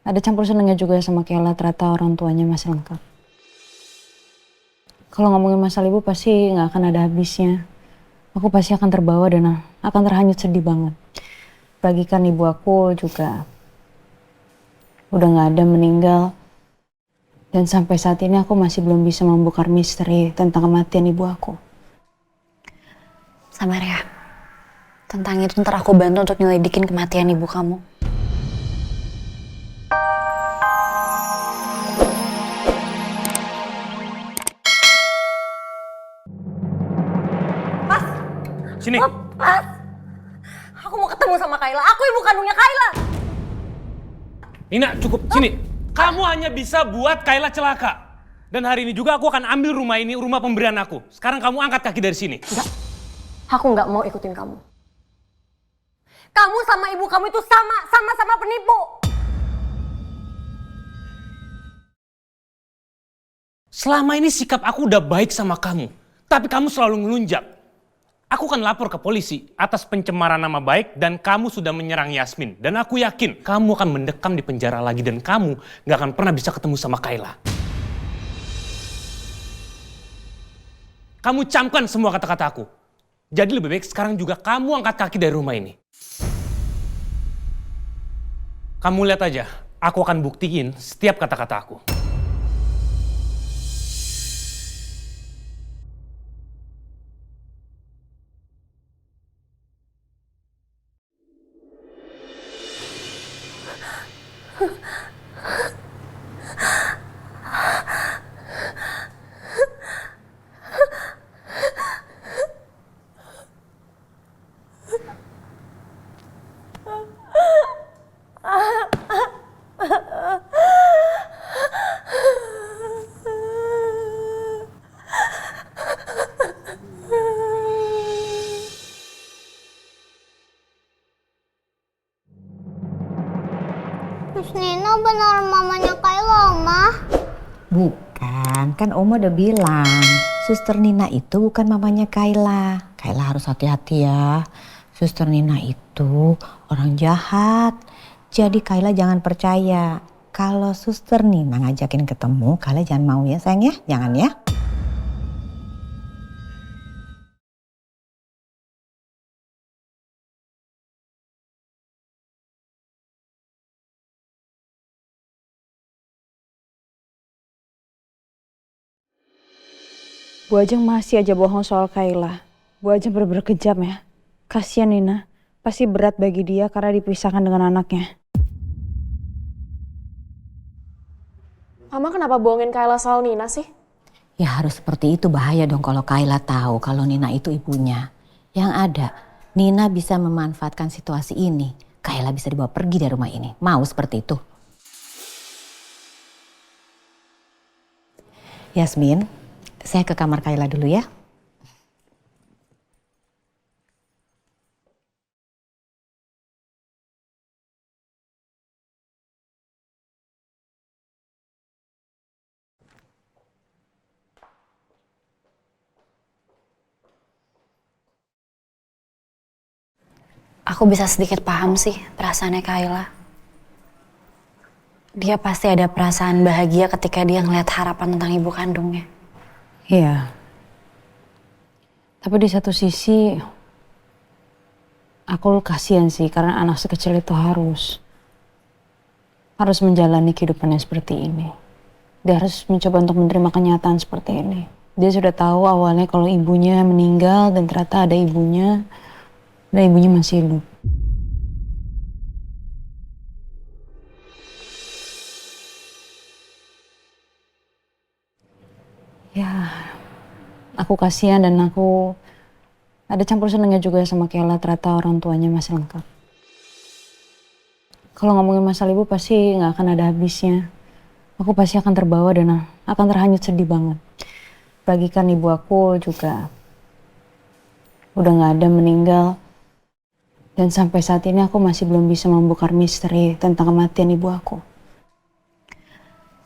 Ada campur senengnya juga sama Kayla, ternyata orang tuanya masih lengkap. Kalau ngomongin masalah ibu pasti nggak akan ada habisnya. Aku pasti akan terbawa dan akan terhanyut sedih banget. Bagikan ibu aku juga udah nggak ada, meninggal. Dan sampai saat ini aku masih belum bisa membongkar misteri tentang kematian ibu aku. Sabar ya. Tentang itu ntar aku bantu untuk nyelidikin kematian ibu kamu. Sini. Lepas! Aku mau ketemu sama Kayla. Aku ibu kandungnya Kayla. Nina, cukup. Sini. Kamu hanya bisa buat Kayla celaka. Dan hari ini juga aku akan ambil rumah ini, rumah pemberian aku. Sekarang kamu angkat kaki dari sini. Enggak. Aku nggak mau ikutin kamu. Kamu sama ibu kamu itu sama-sama penipu. Selama ini sikap aku udah baik sama kamu. Tapi kamu selalu ngelunjak. Aku akan lapor ke polisi atas pencemaran nama baik dan kamu sudah menyerang Yasmin. Dan aku yakin kamu akan mendekam di penjara lagi dan kamu gak akan pernah bisa ketemu sama Kayla. Kamu camkan semua kata-kata aku. Jadi lebih baik sekarang juga kamu angkat kaki dari rumah ini. Kamu lihat aja, aku akan buktiin setiap kata-kata aku. Terus Nina benar mamanya Kayla, Oma? Bukan, kan Oma udah bilang. Suster Nina itu bukan mamanya Kayla. Kayla harus hati-hati ya. Suster Nina itu orang jahat. Jadi Kayla jangan percaya. Kalau Suster Nina ngajakin ketemu, Kayla jangan mau ya sayang ya. Jangan ya. Bu Ajeng masih aja bohong soal Kayla. Bu Ajeng bener-bener kejam ya. Kasian Nina. Pasti berat bagi dia karena dipisahkan dengan anaknya. Mama kenapa bohongin Kayla soal Nina sih? Ya harus seperti itu, bahaya dong kalau Kayla tahu kalau Nina itu ibunya. Yang ada, Nina bisa memanfaatkan situasi ini. Kayla bisa dibawa pergi dari rumah ini. Mau seperti itu? Yasmin, saya ke kamar Kayla dulu ya. Aku bisa sedikit paham sih perasaannya Kayla. Dia pasti ada perasaan bahagia ketika dia ngeliat harapan tentang ibu kandungnya. Iya. Tapi di satu sisi aku kasihan sih karena anak sekecil itu harus menjalani kehidupannya seperti ini. Dia harus mencoba untuk menerima kenyataan seperti ini. Dia sudah tahu awalnya kalau ibunya meninggal dan ternyata ada ibunya dan ibunya masih hidup. Ya, aku kasihan dan aku ada campur senengnya juga sama Kayla, ternyata orang tuanya masih lengkap. Kalau ngomongin masalah ibu pasti nggak akan ada habisnya. Aku pasti akan terbawa dan akan terhanyut sedih banget. Bagikan ibu aku juga udah nggak ada, meninggal. Dan sampai saat ini aku masih belum bisa membongkar misteri tentang kematian ibu aku.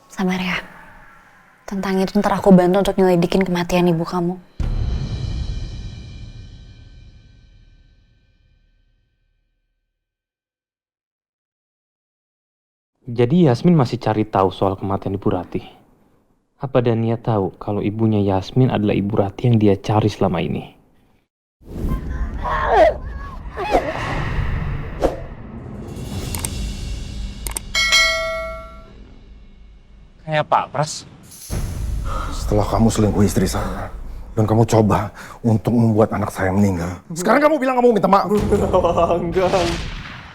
Sabar ya. Tentang itu ntar aku bantu untuk nyelidikin kematian ibu kamu. Jadi Yasmin masih cari tahu soal kematian Ibu Ratih. Apa Dania tahu kalau ibunya Yasmin adalah Ibu Ratih yang dia cari selama ini? Kayak Pak Pras. Setelah kamu selingkuh istri saya, dan kamu coba untuk membuat anak saya meninggal. Sekarang kamu bilang kamu minta maaf.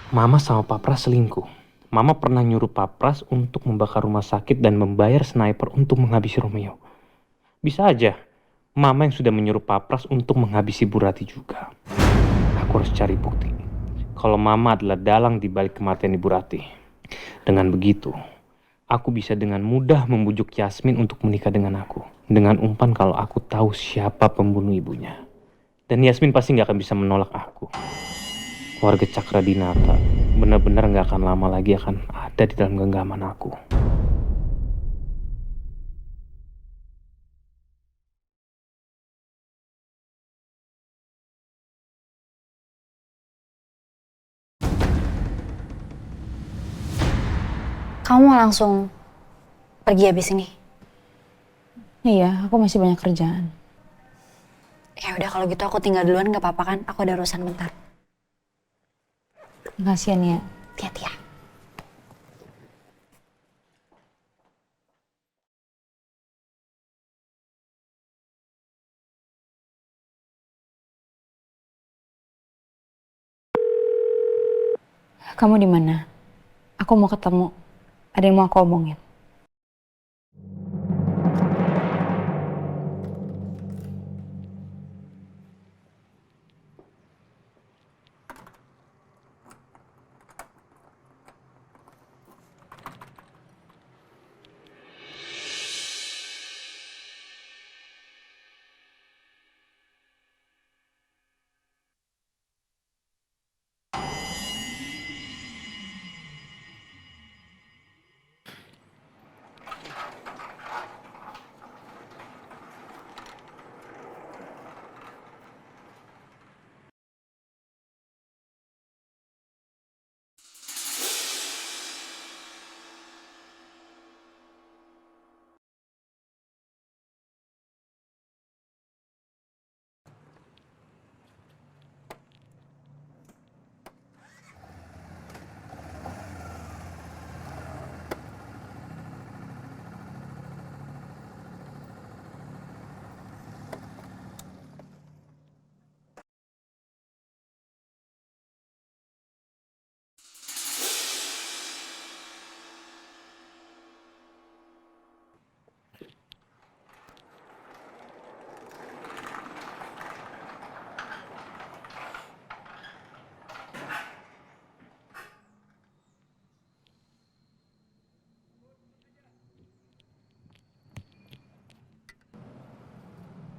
Mama sama Pak Pras selingkuh. Mama pernah nyuruh Pak Pras untuk membakar rumah sakit dan membayar sniper untuk menghabisi Romeo. Bisa aja, Mama yang sudah menyuruh Pak Pras untuk menghabisi Bu Ratih juga. Aku harus cari bukti kalau Mama adalah dalang di balik kematian Ibu Ratih. Dengan begitu, aku bisa dengan mudah membujuk Yasmin untuk menikah dengan aku. Dengan umpan kalau aku tahu siapa pembunuh ibunya. Dan Yasmin pasti nggak akan bisa menolak aku. Keluarga Cakradinata benar-benar nggak akan lama lagi akan ada di dalam genggaman aku. Kamu mau langsung pergi habis ini? Iya, aku masih banyak kerjaan. Ya udah kalau gitu aku tinggal duluan nggak apa-apa kan? Aku ada urusan bentar. Makasih ya Nia. Hati-hati ya. Kamu di mana? Aku mau ketemu. Ada yang mau aku omongin.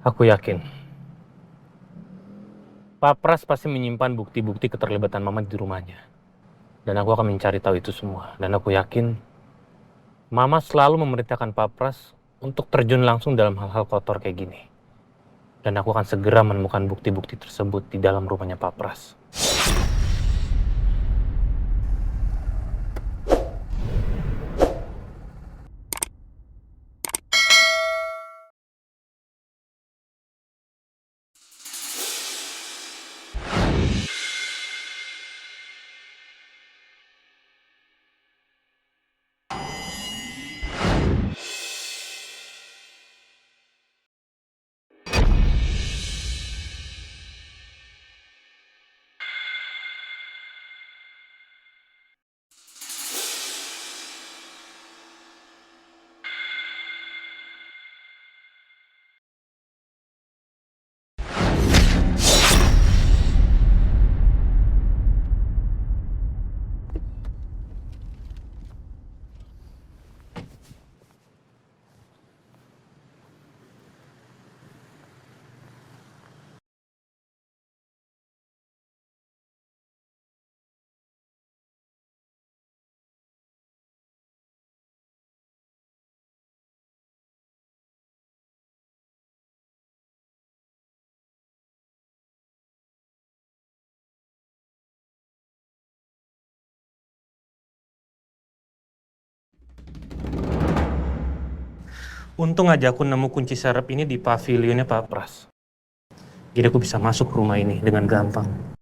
Aku yakin Pak Pras pasti menyimpan bukti-bukti keterlibatan Mama di rumahnya. Dan aku akan mencari tahu itu semua. Dan aku yakin Mama selalu memerintahkan Pak Pras untuk terjun langsung dalam hal-hal kotor kayak gini. Dan aku akan segera menemukan bukti-bukti tersebut di dalam rumahnya Pak Pras. Untung aja aku nemu kunci serep ini di pavilionnya Pak Pras. Jadi aku bisa masuk rumah ini dengan gampang.